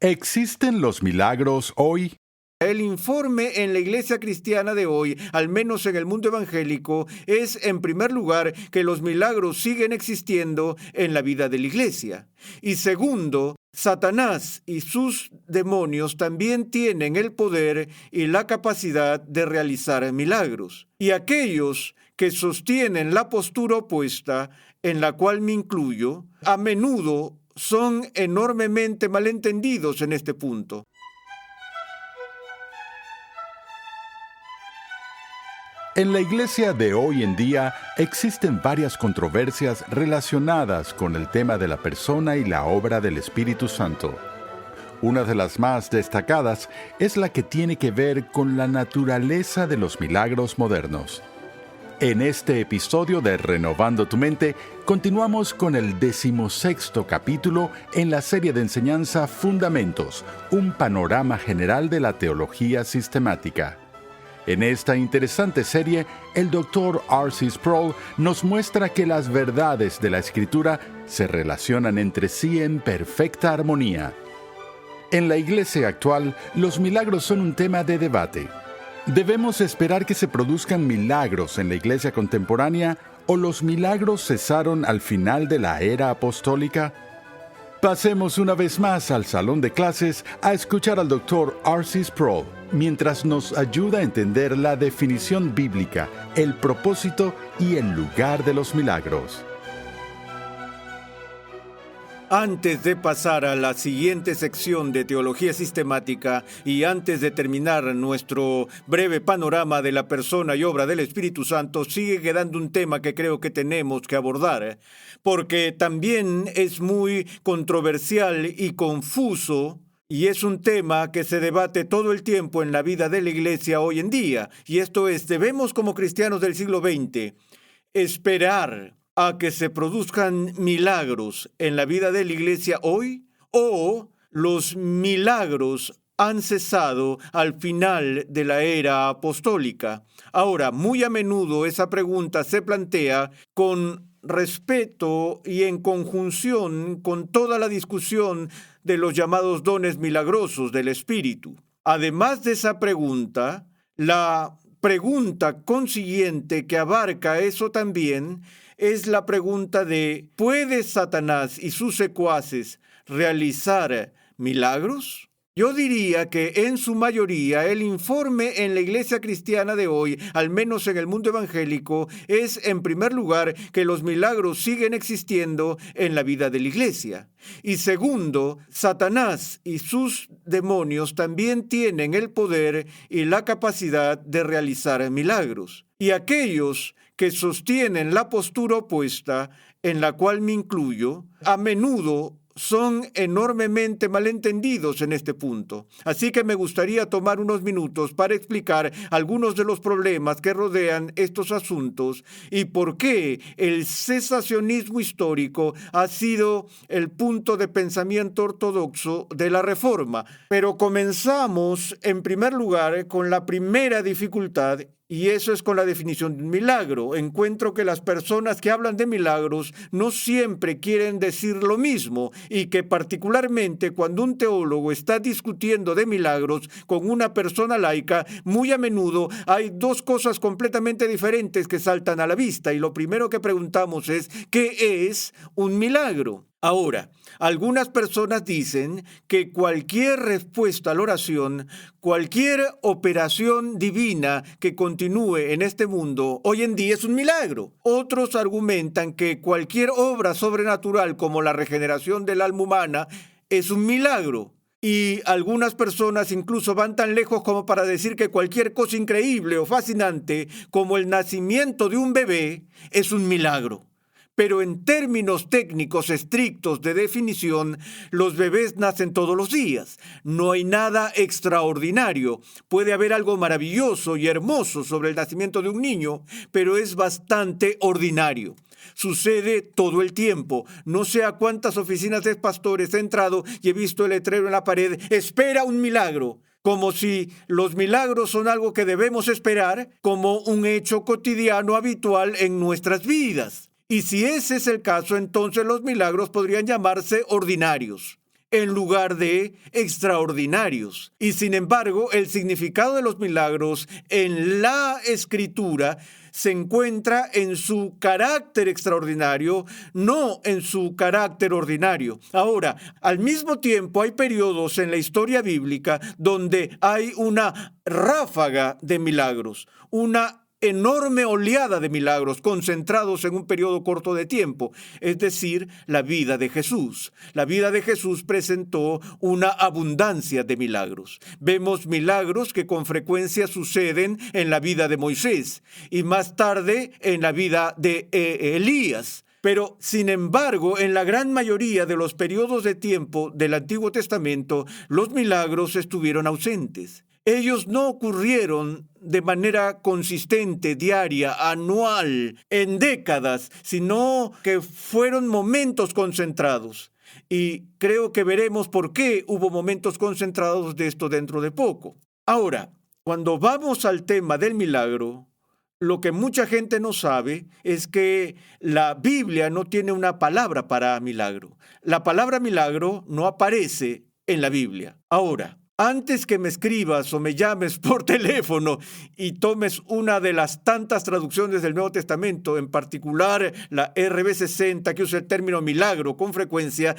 ¿Existen los milagros hoy? El informe en la iglesia cristiana de hoy, al menos en el mundo evangélico, es en primer lugar que los milagros siguen existiendo en la vida de la iglesia. Y segundo, Satanás y sus demonios también tienen el poder y la capacidad de realizar milagros. Y aquellos que sostienen la postura opuesta, en la cual me incluyo, a menudo son enormemente malentendidos en este punto. En la iglesia de hoy en día existen varias controversias relacionadas con el tema de la persona y la obra del Espíritu Santo. Una de las más destacadas es la que tiene que ver con la naturaleza de los milagros modernos. En este episodio de Renovando tu Mente, continuamos con el 16º capítulo en la serie de enseñanza Fundamentos, un panorama general de la teología sistemática. En esta interesante serie, el Dr. R.C. Sproul nos muestra que las verdades de la Escritura se relacionan entre sí en perfecta armonía. En la iglesia actual, los milagros son un tema de debate. ¿Debemos esperar que se produzcan milagros en la iglesia contemporánea o los milagros cesaron al final de la era apostólica? Pasemos una vez más al salón de clases a escuchar al Dr. R.C. Sproul, mientras nos ayuda a entender la definición bíblica, el propósito y el lugar de los milagros. Antes de pasar a la siguiente sección de teología sistemática y antes de terminar nuestro breve panorama de la persona y obra del Espíritu Santo, sigue quedando un tema que creo que tenemos que abordar, porque también es muy controversial y confuso, y es un tema que se debate todo el tiempo en la vida de la iglesia hoy en día, y esto es, ¿debemos como cristianos del siglo XX esperar a que se produzcan milagros en la vida de la iglesia hoy, o los milagros han cesado al final de la era apostólica? Ahora, muy a menudo esa pregunta se plantea con respeto y en conjunción con toda la discusión de los llamados dones milagrosos del Espíritu. Además de esa pregunta, la pregunta consiguiente que abarca eso también es la pregunta de ¿puede Satanás y sus secuaces realizar milagros? Yo diría que en su mayoría el informe en la iglesia cristiana de hoy, al menos en el mundo evangélico, es en primer lugar que los milagros siguen existiendo en la vida de la iglesia. Y segundo, Satanás y sus demonios también tienen el poder y la capacidad de realizar milagros. Y aquellos que sostienen la postura opuesta, en la cual me incluyo, a menudo son enormemente malentendidos en este punto. Así que me gustaría tomar unos minutos para explicar algunos de los problemas que rodean estos asuntos y por qué el cesacionismo histórico ha sido el punto de pensamiento ortodoxo de la Reforma. Pero comenzamos en primer lugar con la primera dificultad, y eso es con la definición de un milagro. Encuentro que las personas que hablan de milagros no siempre quieren decir lo mismo y que particularmente cuando un teólogo está discutiendo de milagros con una persona laica, muy a menudo hay dos cosas completamente diferentes que saltan a la vista y lo primero que preguntamos es ¿qué es un milagro? Ahora, algunas personas dicen que cualquier respuesta a la oración, cualquier operación divina que continúe en este mundo hoy en día es un milagro. Otros argumentan que cualquier obra sobrenatural como la regeneración del alma humana es un milagro. Y algunas personas incluso van tan lejos como para decir que cualquier cosa increíble o fascinante como el nacimiento de un bebé es un milagro. Pero en términos técnicos estrictos de definición, los bebés nacen todos los días. No hay nada extraordinario. Puede haber algo maravilloso y hermoso sobre el nacimiento de un niño, pero es bastante ordinario. Sucede todo el tiempo. No sé a cuántas oficinas de pastores he entrado y he visto el letrero en la pared, espera un milagro. Como si los milagros son algo que debemos esperar como un hecho cotidiano habitual en nuestras vidas. Y si ese es el caso, entonces los milagros podrían llamarse ordinarios. en lugar de extraordinarios. Y sin embargo, el significado de los milagros en la Escritura se encuentra en su carácter extraordinario, no en su carácter ordinario. Ahora, al mismo tiempo hay periodos en la historia bíblica donde hay una ráfaga de milagros, una enorme oleada de milagros concentrados en un periodo corto de tiempo, es decir, la vida de Jesús. La vida de Jesús presentó una abundancia de milagros. Vemos milagros que con frecuencia suceden en la vida de Moisés y más tarde en la vida de Elías. Pero, sin embargo, en la gran mayoría de los periodos de tiempo del Antiguo Testamento, los milagros estuvieron ausentes. Ellos no ocurrieron de manera consistente, diaria, anual, en décadas, sino que fueron momentos concentrados. Y creo que veremos por qué hubo momentos concentrados de esto dentro de poco. Ahora, cuando vamos al tema del milagro, lo que mucha gente no sabe es que la Biblia no tiene una palabra para milagro. La palabra milagro no aparece en la Biblia. Ahora, antes que me escribas o me llames por teléfono y tomes una de las tantas traducciones del Nuevo Testamento, en particular la RB60, que usa el término milagro con frecuencia,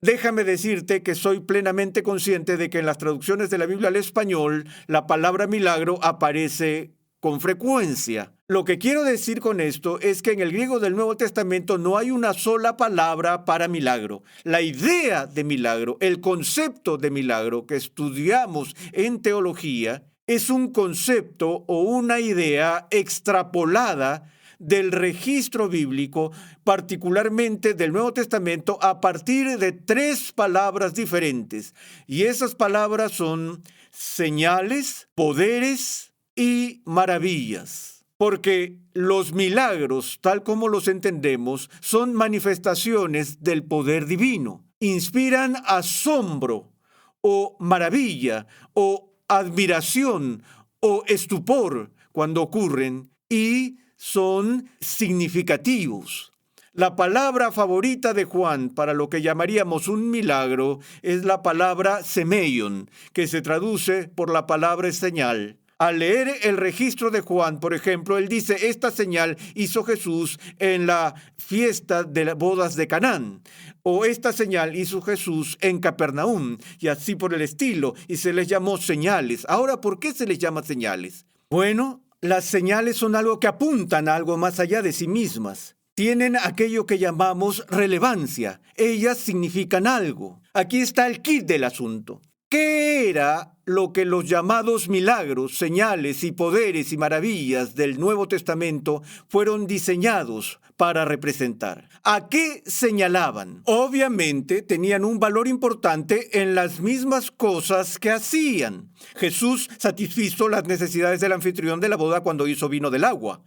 déjame decirte que soy plenamente consciente de que en las traducciones de la Biblia al español, la palabra milagro aparece con frecuencia. Lo que quiero decir con esto es que en el griego del Nuevo Testamento no hay una sola palabra para milagro. La idea de milagro, el concepto de milagro que estudiamos en teología, es un concepto o una idea extrapolada del registro bíblico, particularmente del Nuevo Testamento, a partir de 3 palabras diferentes. Y esas palabras son señales, poderes y maravillas, porque los milagros, tal como los entendemos, son manifestaciones del poder divino. Inspiran asombro o maravilla o admiración o estupor cuando ocurren y son significativos. La palabra favorita de Juan para lo que llamaríamos un milagro es la palabra semeion, que se traduce por la palabra señal. Al leer el registro de Juan, por ejemplo, él dice, esta señal hizo Jesús en la fiesta de las bodas de Canaán, o esta señal hizo Jesús en Capernaum, y así por el estilo, y se les llamó señales. Ahora, ¿por qué se les llama señales? Bueno, las señales son algo que apuntan a algo más allá de sí mismas. Tienen aquello que llamamos relevancia. Ellas significan algo. Aquí está el quid del asunto. ¿Qué era lo que los llamados milagros, señales y poderes y maravillas del Nuevo Testamento fueron diseñados para representar? ¿A qué señalaban? Obviamente tenían un valor importante en las mismas cosas que hacían. Jesús satisfizo las necesidades del anfitrión de la boda cuando hizo vino del agua.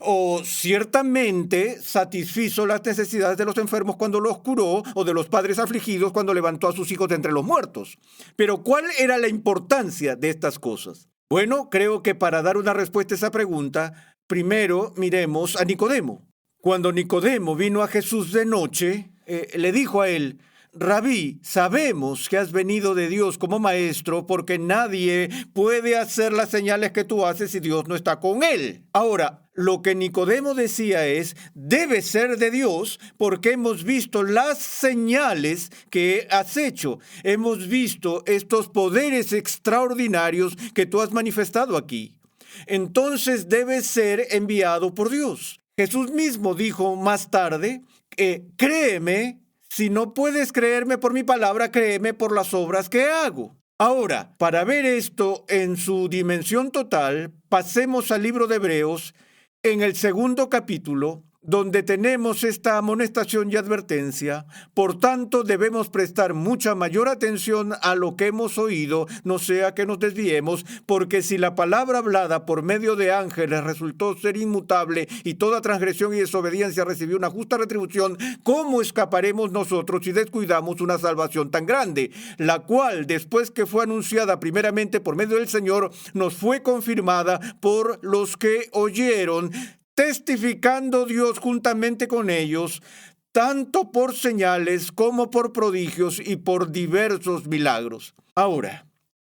O ciertamente satisfizo las necesidades de los enfermos cuando los curó, o de los padres afligidos cuando levantó a sus hijos de entre los muertos. Pero ¿cuál era la importancia de estas cosas? Bueno, creo que para dar una respuesta a esa pregunta, primero miremos a Nicodemo. Cuando Nicodemo vino a Jesús de noche, le dijo a él, Rabí, sabemos que has venido de Dios como maestro porque nadie puede hacer las señales que tú haces si Dios no está con él. Ahora, lo que Nicodemo decía es, debe ser de Dios porque hemos visto las señales que has hecho. Hemos visto estos poderes extraordinarios que tú has manifestado aquí. Entonces debe ser enviado por Dios. Jesús mismo dijo más tarde, créeme. Si no puedes creerme por mi palabra, créeme por las obras que hago. Ahora, para ver esto en su dimensión total, pasemos al libro de Hebreos, en el 2º capítulo, donde tenemos esta amonestación y advertencia. Por tanto, debemos prestar mucha mayor atención a lo que hemos oído, no sea que nos desviemos, porque si la palabra hablada por medio de ángeles resultó ser inmutable y toda transgresión y desobediencia recibió una justa retribución, ¿cómo escaparemos nosotros si descuidamos una salvación tan grande? La cual, después que fue anunciada primeramente por medio del Señor, nos fue confirmada por los que oyeron, testificando Dios juntamente con ellos, tanto por señales como por prodigios y por diversos milagros. Ahora,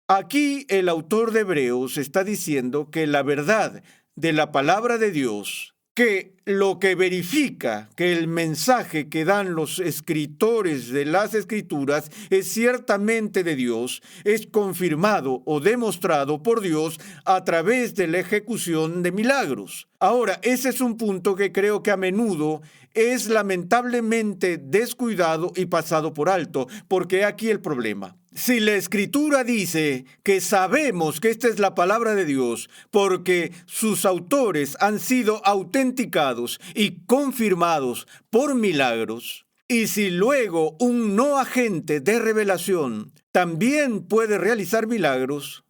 aquí el autor de Hebreos está diciendo que la verdad de la palabra de Dios, que lo que verifica que el mensaje que dan los escritores de las Escrituras es ciertamente de Dios, es confirmado o demostrado por Dios a través de la ejecución de milagros. Ahora, ese es un punto que creo que a menudo es lamentablemente descuidado y pasado por alto, porque aquí el problema. Si la Escritura dice que sabemos que esta es la palabra de Dios porque sus autores han sido autenticados y confirmados por milagros, y si luego un no agente de revelación también puede realizar milagros,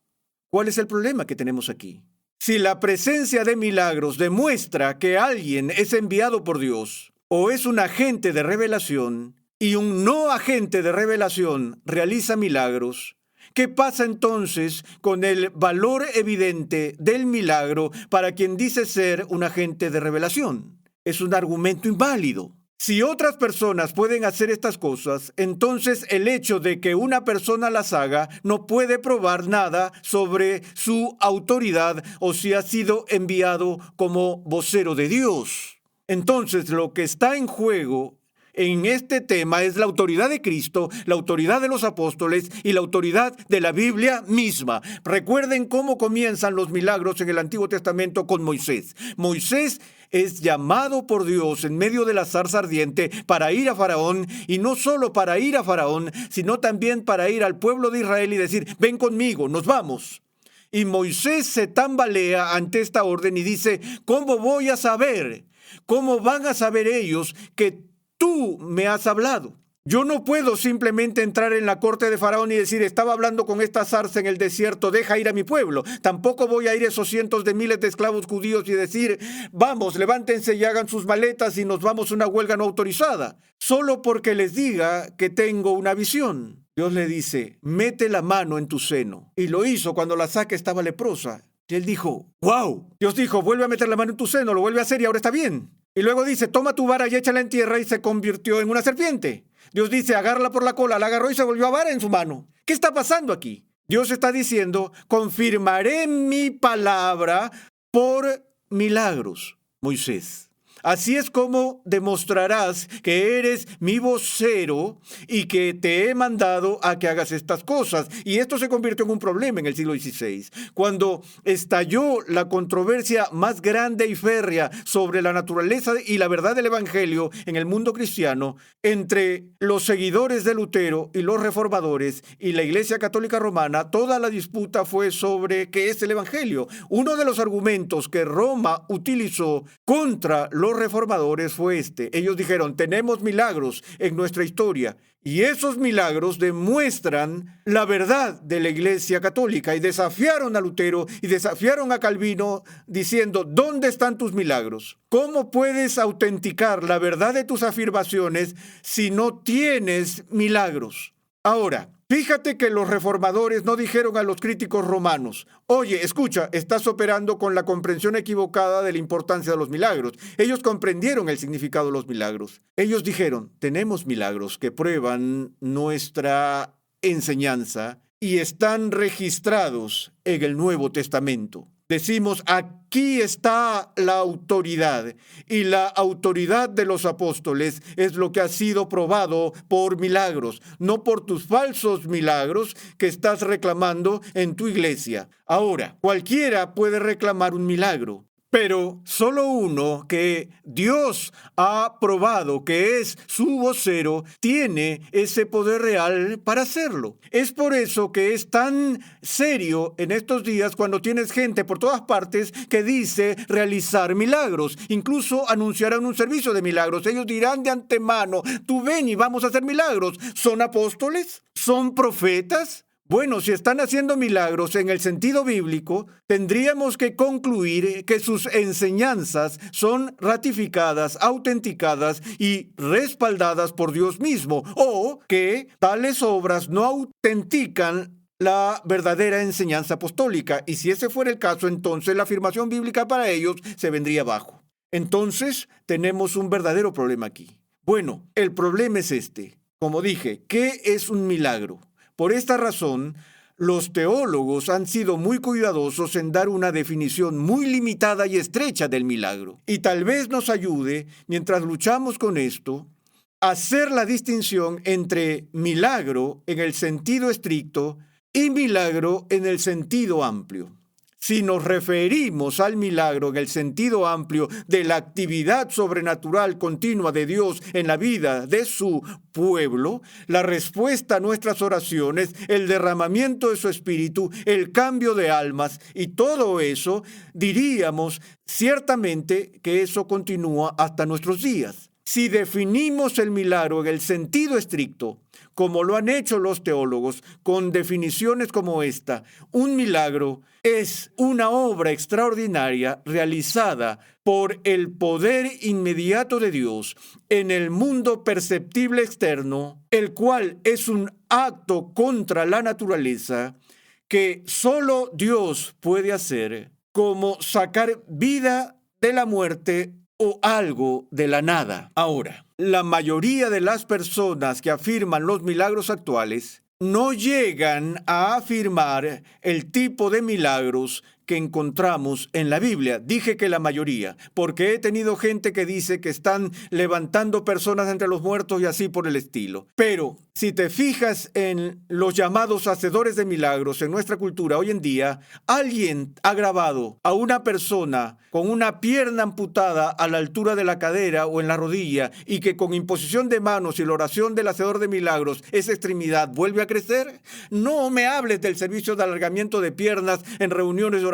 ¿cuál es el problema que tenemos aquí? Si la presencia de milagros demuestra que alguien es enviado por Dios o es un agente de revelación, y un no agente de revelación realiza milagros, ¿qué pasa entonces con el valor evidente del milagro para quien dice ser un agente de revelación? Es un argumento inválido. Si otras personas pueden hacer estas cosas, entonces el hecho de que una persona las haga no puede probar nada sobre su autoridad o si ha sido enviado como vocero de Dios. Entonces, lo que está en juego en este tema es la autoridad de Cristo, la autoridad de los apóstoles y la autoridad de la Biblia misma. Recuerden cómo comienzan los milagros en el Antiguo Testamento con Moisés. Moisés es llamado por Dios en medio de la zarza ardiente para ir a Faraón, y no solo para ir a Faraón, sino también para ir al pueblo de Israel y decir: ven conmigo, nos vamos. Y Moisés se tambalea ante esta orden y dice: ¿cómo voy a saber? ¿Cómo van a saber ellos que tú me has hablado? Yo no puedo simplemente entrar en la corte de Faraón y decir: estaba hablando con esta zarza en el desierto, deja ir a mi pueblo. Tampoco voy a ir a esos cientos de miles de esclavos judíos y decir: vamos, levántense y hagan sus maletas y nos vamos a una huelga no autorizada, solo porque les diga que tengo una visión. Dios le dice: mete la mano en tu seno. Y lo hizo cuando la saca estaba leprosa. Y él dijo: ¡wow! Dios dijo: vuelve a meter la mano en tu seno, lo vuelve a hacer y ahora está bien. Y luego dice: toma tu vara y échala en tierra, y se convirtió en una serpiente. Dios dice: agárrala por la cola, la agarró y se volvió a vara en su mano. ¿Qué está pasando aquí? Dios está diciendo: confirmaré mi palabra por milagros, Moisés. Así es como demostrarás que eres mi vocero y que te he mandado a que hagas estas cosas. Y esto se convirtió en un problema en el siglo XVI, cuando estalló la controversia más grande y férrea sobre la naturaleza y la verdad del Evangelio en el mundo cristiano entre los seguidores de Lutero y los reformadores y la Iglesia Católica Romana. Toda la disputa fue sobre qué es el Evangelio. Uno de los argumentos que Roma utilizó contra los reformadores fue este. Ellos dijeron: tenemos milagros en nuestra historia, y esos milagros demuestran la verdad de la Iglesia Católica, y desafiaron a Lutero y desafiaron a Calvino diciendo: ¿dónde están tus milagros? ¿Cómo puedes autenticar la verdad de tus afirmaciones si no tienes milagros? Ahora, fíjate que los reformadores no dijeron a los críticos romanos: oye, escucha, estás operando con la comprensión equivocada de la importancia de los milagros. Ellos comprendieron el significado de los milagros. Ellos dijeron: tenemos milagros que prueban nuestra enseñanza y están registrados en el Nuevo Testamento. Decimos: aquí está la autoridad, y la autoridad de los apóstoles es lo que ha sido probado por milagros, no por tus falsos milagros que estás reclamando en tu iglesia. Ahora, cualquiera puede reclamar un milagro, pero solo uno que Dios ha probado que es su vocero tiene ese poder real para hacerlo. Es por eso que es tan serio en estos días cuando tienes gente por todas partes que dice realizar milagros. Incluso anunciarán un servicio de milagros. Ellos dirán de antemano: tú ven y vamos a hacer milagros. ¿Son apóstoles? ¿Son profetas? Bueno, si están haciendo milagros en el sentido bíblico, tendríamos que concluir que sus enseñanzas son ratificadas, autenticadas y respaldadas por Dios mismo, o que tales obras no autentican la verdadera enseñanza apostólica. Y si ese fuera el caso, entonces la afirmación bíblica para ellos se vendría abajo. Entonces, tenemos un verdadero problema aquí. Bueno, el problema es este. Como dije, ¿qué es un milagro? Por esta razón, los teólogos han sido muy cuidadosos en dar una definición muy limitada y estrecha del milagro. Y tal vez nos ayude, mientras luchamos con esto, a hacer la distinción entre milagro en el sentido estricto y milagro en el sentido amplio. Si nos referimos al milagro en el sentido amplio de la actividad sobrenatural continua de Dios en la vida de su pueblo, la respuesta a nuestras oraciones, el derramamiento de su espíritu, el cambio de almas y todo eso, diríamos ciertamente que eso continúa hasta nuestros días. Si definimos el milagro en el sentido estricto, como lo han hecho los teólogos, con definiciones como esta, un milagro es una obra extraordinaria realizada por el poder inmediato de Dios en el mundo perceptible externo, el cual es un acto contra la naturaleza que solo Dios puede hacer, como sacar vida de la muerte o algo de la nada. Ahora, la mayoría de las personas que afirman los milagros actuales no llegan a afirmar el tipo de milagros que encontramos en la Biblia. Dije que la mayoría, porque he tenido gente que dice que están levantando personas entre los muertos y así por el estilo. Pero si te fijas en los llamados hacedores de milagros en nuestra cultura hoy en día, alguien ha grabado a una persona con una pierna amputada a la altura de la cadera o en la rodilla y que con imposición de manos y la oración del hacedor de milagros esa extremidad vuelve a crecer. No me hables del servicio de alargamiento de piernas en reuniones de oración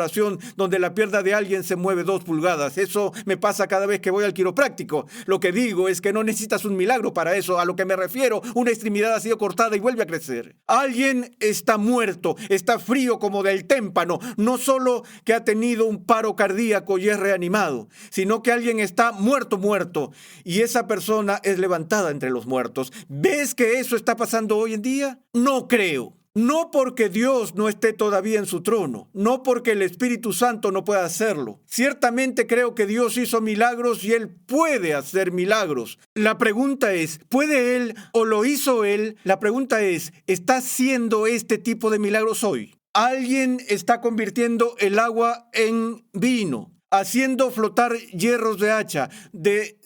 donde la pierna de alguien se mueve 2 pulgadas. Eso me pasa cada vez que voy al quiropráctico. Lo que digo es que no necesitas un milagro para eso. A lo que me refiero, una extremidad ha sido cortada y vuelve a crecer. Alguien está muerto, está frío como del témpano, no solo que ha tenido un paro cardíaco y es reanimado, sino que alguien está muerto y esa persona es levantada entre los muertos. ¿Ves que eso está pasando hoy en día? No creo. No porque Dios no esté todavía en su trono, no porque el Espíritu Santo no pueda hacerlo. Ciertamente creo que Dios hizo milagros y Él puede hacer milagros. La pregunta es, ¿puede Él o lo hizo Él? La pregunta es, ¿está haciendo este tipo de milagros hoy? Alguien está convirtiendo el agua en vino, haciendo flotar hierros de hacha,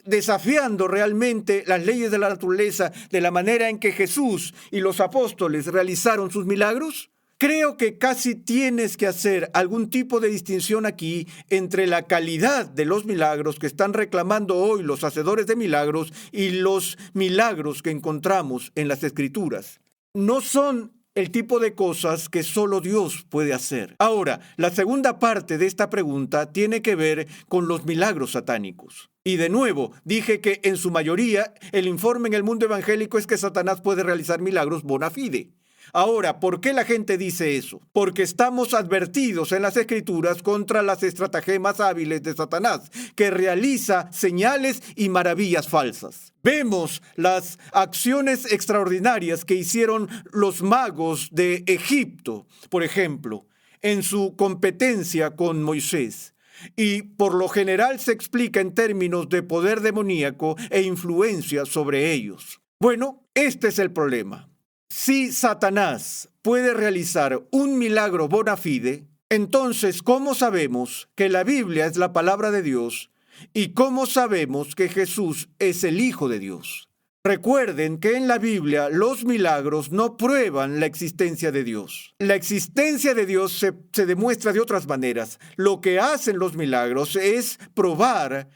desafiando realmente las leyes de la naturaleza de la manera en que Jesús y los apóstoles realizaron sus milagros. Creo que casi tienes que hacer algún tipo de distinción aquí entre la calidad de los milagros que están reclamando hoy los hacedores de milagros y los milagros que encontramos en las Escrituras. No son el tipo de cosas que solo Dios puede hacer. Ahora, la segunda parte de esta pregunta tiene que ver con los milagros satánicos. Y de nuevo, dije que en su mayoría el informe en el mundo evangélico es que Satanás puede realizar milagros bona fide. Ahora, ¿por qué la gente dice eso? Porque estamos advertidos en las Escrituras contra las estratagemas hábiles de Satanás, que realiza señales y maravillas falsas. Vemos las acciones extraordinarias que hicieron los magos de Egipto, por ejemplo, en su competencia con Moisés. Y por lo general se explica en términos de poder demoníaco e influencia sobre ellos. Bueno, este es el problema. Si Satanás puede realizar un milagro bona fide, entonces, ¿cómo sabemos que la Biblia es la palabra de Dios? ¿Y cómo sabemos que Jesús es el Hijo de Dios? Recuerden que en la Biblia los milagros no prueban la existencia de Dios. La existencia de Dios se demuestra de otras maneras. Lo que hacen los milagros es probar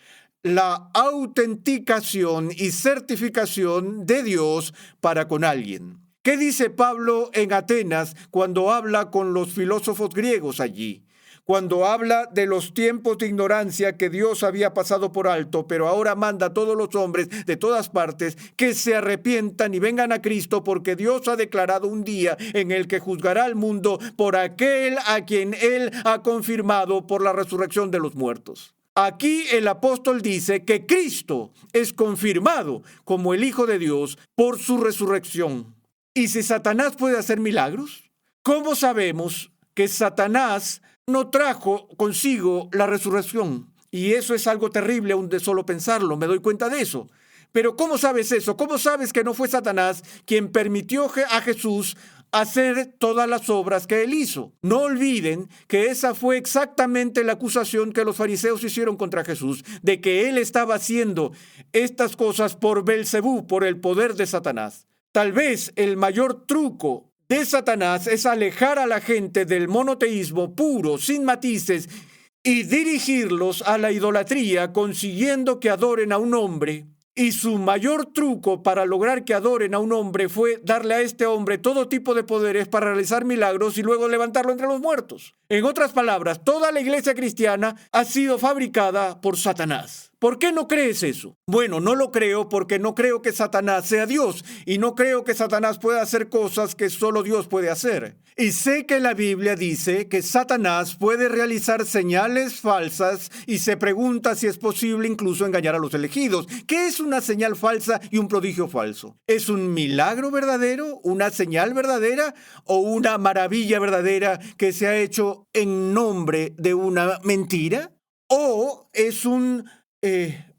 la autenticación y certificación de Dios para con alguien. ¿Qué dice Pablo en Atenas cuando habla con los filósofos griegos allí? Cuando habla de los tiempos de ignorancia que Dios había pasado por alto, pero ahora manda a todos los hombres de todas partes que se arrepientan y vengan a Cristo, porque Dios ha declarado un día en el que juzgará al mundo por aquel a quien Él ha confirmado por la resurrección de los muertos. Aquí el apóstol dice que Cristo es confirmado como el Hijo de Dios por su resurrección. ¿Y si Satanás puede hacer milagros? ¿Cómo sabemos que Satanás no trajo consigo la resurrección? Y eso es algo terrible aún de solo pensarlo, me doy cuenta de eso. Pero ¿cómo sabes eso? ¿Cómo sabes que no fue Satanás quien permitió a Jesús hacer todas las obras que él hizo? No olviden que esa fue exactamente la acusación que los fariseos hicieron contra Jesús, de que él estaba haciendo estas cosas por Belcebú, por el poder de Satanás. Tal vez el mayor truco de Satanás es alejar a la gente del monoteísmo puro, sin matices, y dirigirlos a la idolatría, consiguiendo que adoren a un hombre. Y su mayor truco para lograr que adoren a un hombre fue darle a este hombre todo tipo de poderes para realizar milagros y luego levantarlo entre los muertos. En otras palabras, toda la iglesia cristiana ha sido fabricada por Satanás. ¿Por qué no crees eso? Bueno, no lo creo porque no creo que Satanás sea Dios y no creo que Satanás pueda hacer cosas que solo Dios puede hacer. Y sé que la Biblia dice que Satanás puede realizar señales falsas y se pregunta si es posible incluso engañar a los elegidos. ¿Qué es una señal falsa y un prodigio falso? ¿Es un milagro verdadero, una señal verdadera o una maravilla verdadera que se ha hecho en nombre de una mentira? ¿O es un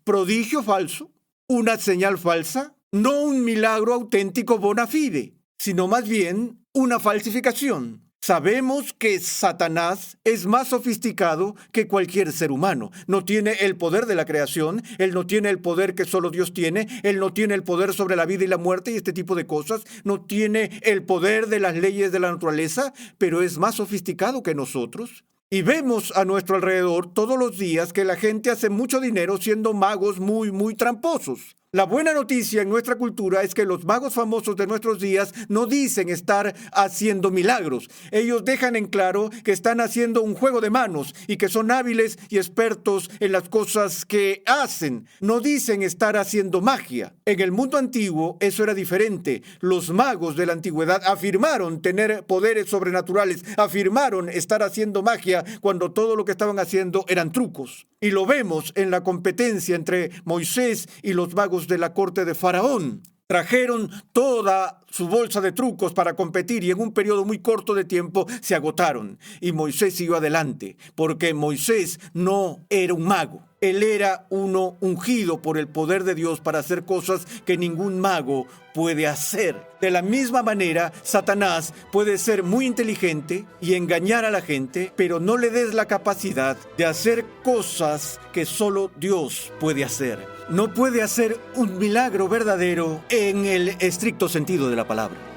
prodigio falso, una señal falsa, no un milagro auténtico bona fide, sino más bien una falsificación? Sabemos que Satanás es más sofisticado que cualquier ser humano. No tiene el poder de la creación, él no tiene el poder que solo Dios tiene, él no tiene el poder sobre la vida y la muerte y este tipo de cosas, no tiene el poder de las leyes de la naturaleza, pero es más sofisticado que nosotros. Y vemos a nuestro alrededor todos los días que la gente hace mucho dinero siendo magos muy tramposos. La buena noticia en nuestra cultura es que los magos famosos de nuestros días no dicen estar haciendo milagros. Ellos dejan en claro que están haciendo un juego de manos y que son hábiles y expertos en las cosas que hacen. No dicen estar haciendo magia. En el mundo antiguo eso era diferente. Los magos de la antigüedad afirmaron tener poderes sobrenaturales, afirmaron estar haciendo magia cuando todo lo que estaban haciendo eran trucos. Y lo vemos en la competencia entre Moisés y los magos de la corte de Faraón. Trajeron toda su bolsa de trucos para competir y en un periodo muy corto de tiempo se agotaron. Y Moisés siguió adelante, porque Moisés no era un mago. Él era uno ungido por el poder de Dios para hacer cosas que ningún mago puede hacer. De la misma manera, Satanás puede ser muy inteligente y engañar a la gente, pero no le des la capacidad de hacer cosas que solo Dios puede hacer. No puede hacer un milagro verdadero en el estricto sentido de la palabra.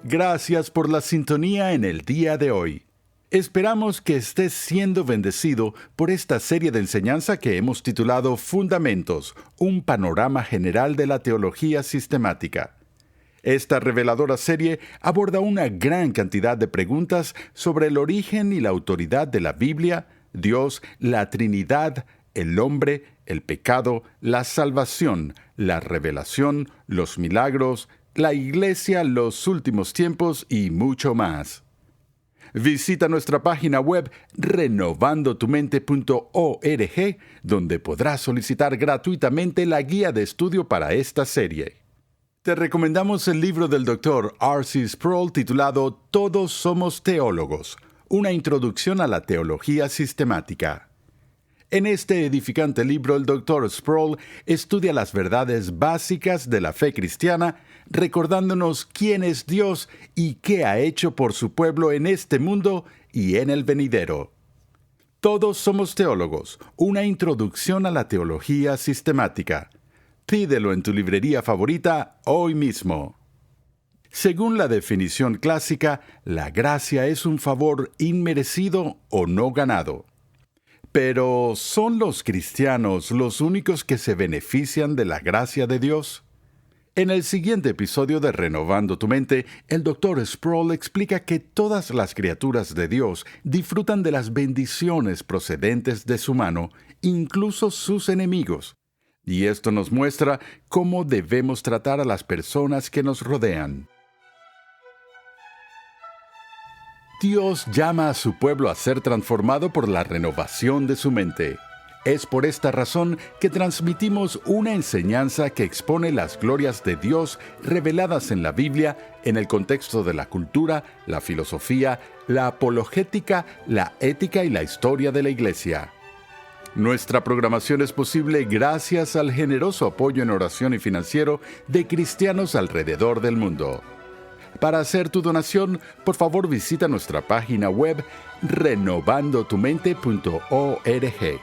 Gracias por la sintonía en el día de hoy. Esperamos que estés siendo bendecido por esta serie de enseñanza que hemos titulado Fundamentos, un panorama general de la teología sistemática. Esta reveladora serie aborda una gran cantidad de preguntas sobre el origen y la autoridad de la Biblia, Dios, la Trinidad, el hombre, el pecado, la salvación, la revelación, los milagros, la Iglesia, los últimos tiempos y mucho más. Visita nuestra página web renovandotumente.org, donde podrás solicitar gratuitamente la guía de estudio para esta serie. Te recomendamos el libro del Dr. R.C. Sproul titulado Todos somos teólogos, una introducción a la teología sistemática. En este edificante libro, el Dr. Sproul estudia las verdades básicas de la fe cristiana, recordándonos quién es Dios y qué ha hecho por su pueblo en este mundo y en el venidero. Todos somos teólogos, una introducción a la teología sistemática. Pídelo en tu librería favorita hoy mismo. Según la definición clásica, la gracia es un favor inmerecido o no ganado. Pero, ¿son los cristianos los únicos que se benefician de la gracia de Dios? En el siguiente episodio de Renovando tu Mente, el Dr. Sproul explica que todas las criaturas de Dios disfrutan de las bendiciones procedentes de su mano, incluso sus enemigos. Y esto nos muestra cómo debemos tratar a las personas que nos rodean. Dios llama a su pueblo a ser transformado por la renovación de su mente. Es por esta razón que transmitimos una enseñanza que expone las glorias de Dios reveladas en la Biblia en el contexto de la cultura, la filosofía, la apologética, la ética y la historia de la Iglesia. Nuestra programación es posible gracias al generoso apoyo en oración y financiero de cristianos alrededor del mundo. Para hacer tu donación, por favor visita nuestra página web renovandotumente.org.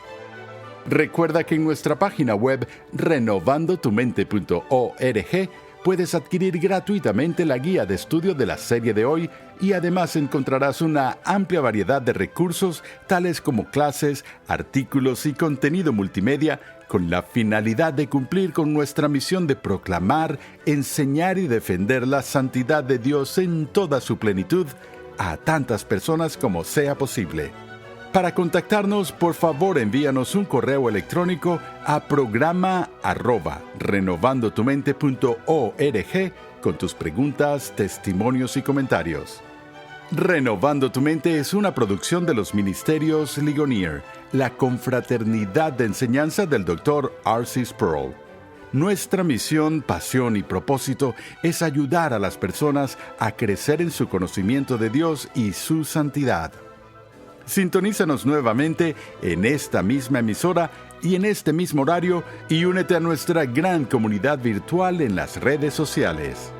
Recuerda que en nuestra página web renovandotumente.org puedes adquirir gratuitamente la guía de estudio de la serie de hoy y además encontrarás una amplia variedad de recursos tales como clases, artículos y contenido multimedia con la finalidad de cumplir con nuestra misión de proclamar, enseñar y defender la santidad de Dios en toda su plenitud a tantas personas como sea posible. Para contactarnos, por favor envíanos un correo electrónico a programa@renovandotumente.org con tus preguntas, testimonios y comentarios. Renovando tu Mente es una producción de los Ministerios Ligonier, la confraternidad de enseñanza del Dr. R.C. Sproul. Nuestra misión, pasión y propósito es ayudar a las personas a crecer en su conocimiento de Dios y su santidad. Sintonízanos nuevamente en esta misma emisora y en este mismo horario y únete a nuestra gran comunidad virtual en las redes sociales.